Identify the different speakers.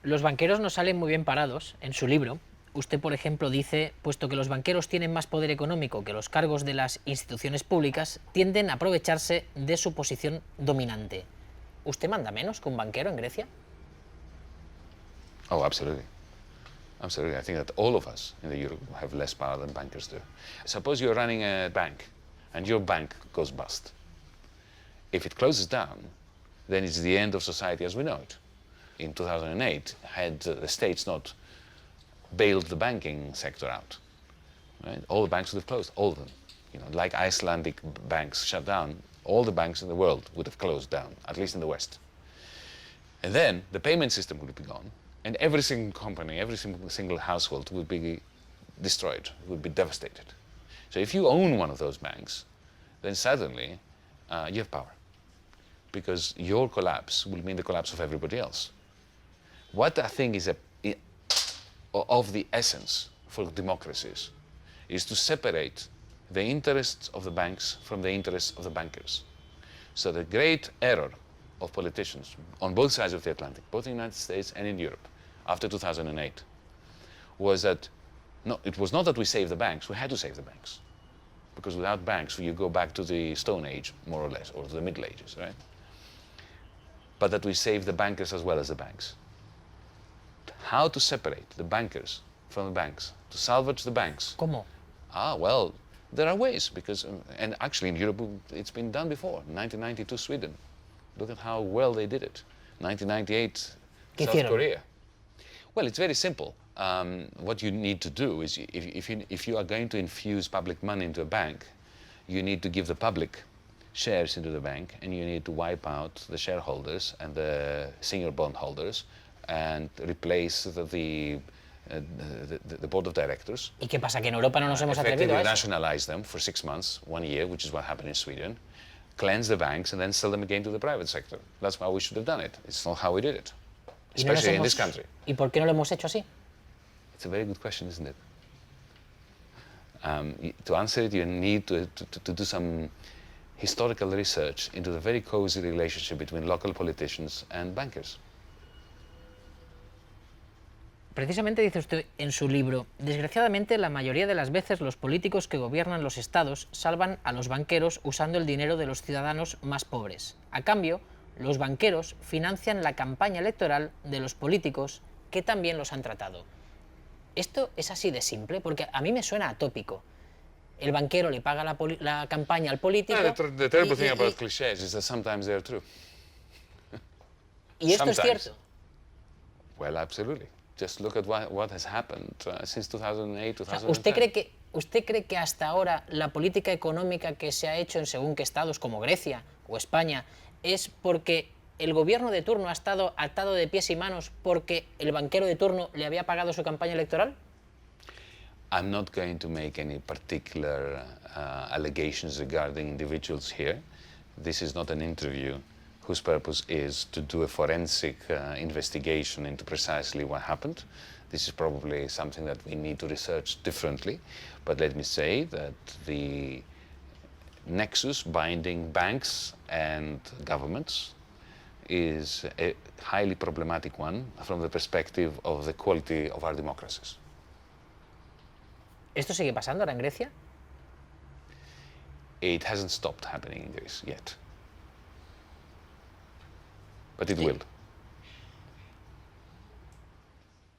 Speaker 1: Los banqueros no salen muy bien parados. En su libro, usted, por ejemplo, dice, puesto que los banqueros tienen más poder económico que los cargos de las instituciones públicas, tienden a aprovecharse de su posición dominante. ¿Usted manda menos que un banquero en Grecia?
Speaker 2: Oh, absolutely. Absolutely. I think that all of us in the Euro have less power than bankers do. Suppose you're running a bank and your bank goes bust. If it closes down, then it's the end of society as we know it. In 2008, had the states not bailed the banking sector out, right? All the banks would have closed, all of them. You know, like Icelandic banks shut down, all the banks in the world would have closed down, at least in the West. And then the payment system would be gone, and every single company, every single household would be destroyed, would be devastated. So if you own one of those banks, then suddenly you have power, because your collapse will mean the collapse of everybody else. What I think is of the essence for democracies is to separate the interests of the banks from the interests of the bankers. So the great error of politicians on both sides of the Atlantic, both in the United States and in Europe, after 2008, was that, no, it was not that we saved the banks, we had to save the banks. Because without banks, you go back to the Stone Age, more or less, or to the Middle Ages, right? But that we saved the bankers as well as the banks. How to separate the bankers from the banks, to salvage the banks.
Speaker 1: ¿Cómo?
Speaker 2: Well, there are ways, because, and actually in Europe, it's been done before. 1992, Sweden. Look at how well they did it. 1998,
Speaker 1: ¿Qué
Speaker 2: South
Speaker 1: hicieron?
Speaker 2: Korea. Well, it's very simple. What you need to do is, if you are going to infuse public money into a bank, you need to give the public shares into the bank, and you need to wipe out the shareholders and the senior bondholders, and replace the board of directors.
Speaker 1: ¿Y qué pasa? ¿Que en Europa no nos hemos atrevido a
Speaker 2: Effectively
Speaker 1: eso?
Speaker 2: nationalize them for 6 months, 1 year, which is what happened in Sweden, cleanse the banks, and then sell them again to the private sector. That's how we should have done it. It's not how we did it,
Speaker 1: ¿Y no nos
Speaker 2: especially in
Speaker 1: hemos-
Speaker 2: this country.
Speaker 1: ¿Y por qué no lo hemos hecho así?
Speaker 2: It's a very good question, isn't it? To answer it, you need to do some historical research into the very cozy relationship between local politicians and bankers.
Speaker 1: Precisamente dice usted en su libro, desgraciadamente la mayoría de las veces los políticos que gobiernan los estados salvan a los banqueros usando el dinero de los ciudadanos más pobres. A cambio, los banqueros financian la campaña electoral de los políticos que también los han tratado. ¿Esto es así de simple? Porque a mí me suena atópico. El banquero le paga la campaña al político...
Speaker 2: The terrible thing about clichés is that sometimes they're true.
Speaker 1: ¿Y esto es
Speaker 2: sometimes.
Speaker 1: cierto?
Speaker 2: Well, absolutely. Just look at what has happened since 2008,
Speaker 1: O sea,
Speaker 2: 2010.
Speaker 1: ¿usted cree que hasta ahora la política económica que se ha hecho en según qué estados, como Grecia o España, es porque el gobierno de turno ha estado atado de pies y manos porque el banquero de turno le había pagado su campaña electoral?
Speaker 2: I'm not going to make any particular allegations regarding individuals here. This is not an interview whose purpose is to do a forensic investigation into precisely what happened. This is probably something that we need to research differently. But let me say that the nexus binding banks and governments is a highly problematic one from the perspective of the quality of our democracies.
Speaker 1: ¿Esto sigue pasando ahora en Grecia?
Speaker 2: It hasn't stopped happening in Greece yet. But it will.